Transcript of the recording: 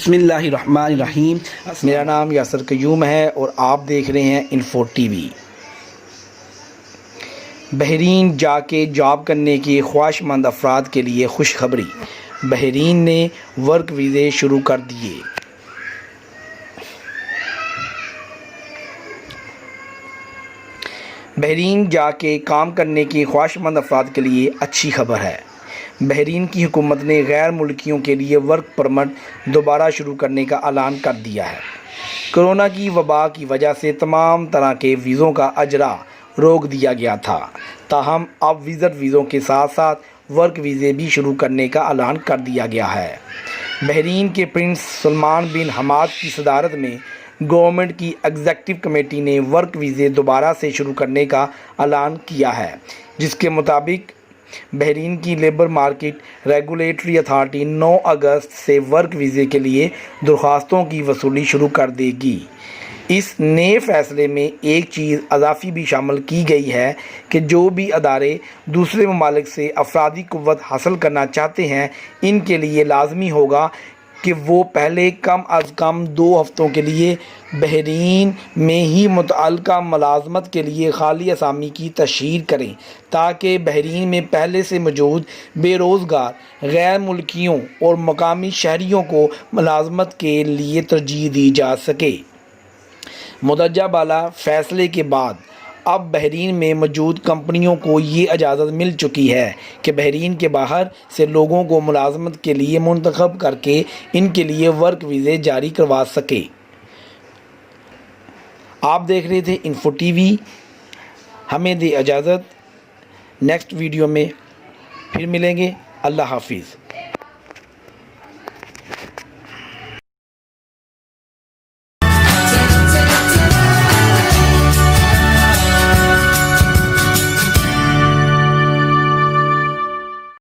بسم اللہ الرحمن الرحیم۔ میرا نام یاسر قیوم ہے اور آپ دیکھ رہے ہیں انفو ٹی وی۔ بحرین جا کے جاب کرنے کے خواہش مند افراد کے لیے خوشخبری، بحرین نے ورک ویزے شروع کر دیے۔ بحرین جا کے کام کرنے کے خواہش مند افراد کے لیے اچھی خبر ہے۔ بحرین کی حکومت نے غیر ملکیوں کے لیے ورک پرمٹ دوبارہ شروع کرنے کا اعلان کر دیا ہے۔ کورونا کی وبا کی وجہ سے تمام طرح کے ویزوں کا اجرا روک دیا گیا تھا، تاہم اب وزٹ ویزوں کے ساتھ ساتھ ورک ویزے بھی شروع کرنے کا اعلان کر دیا گیا ہے۔ بحرین کے پرنس سلمان بن حماد کی صدارت میں گورنمنٹ کی ایگزیکٹو کمیٹی نے ورک ویزے دوبارہ سے شروع کرنے کا اعلان کیا ہے، جس کے مطابق بحرین کی لیبر مارکیٹ ریگولیٹری اتھارٹی 9 اگست سے ورک ویزے کے لیے درخواستوں کی وصولی شروع کر دے گی۔ اس نئے فیصلے میں ایک چیز اضافی بھی شامل کی گئی ہے کہ جو بھی ادارے دوسرے ممالک سے افرادی قوت حاصل کرنا چاہتے ہیں، ان کے لیے لازمی ہوگا کہ وہ پہلے کم از کم 2 ہفتوں کے لیے بحرین میں ہی متعلقہ ملازمت کے لیے خالی اسامی کی تشہیر کریں، تاکہ بحرین میں پہلے سے موجود بے روزگار غیر ملکیوں اور مقامی شہریوں کو ملازمت کے لیے ترجیح دی جا سکے۔ مندرجہ بالا فیصلے کے بعد اب بحرین میں موجود کمپنیوں کو یہ اجازت مل چکی ہے کہ بحرین کے باہر سے لوگوں کو ملازمت کے لیے منتخب کر کے ان کے لیے ورک ویزے جاری کروا سکے۔ آپ دیکھ رہے تھے انفو ٹی وی۔ ہمیں دے اجازت، نیکسٹ ویڈیو میں پھر ملیں گے۔ اللہ حافظ۔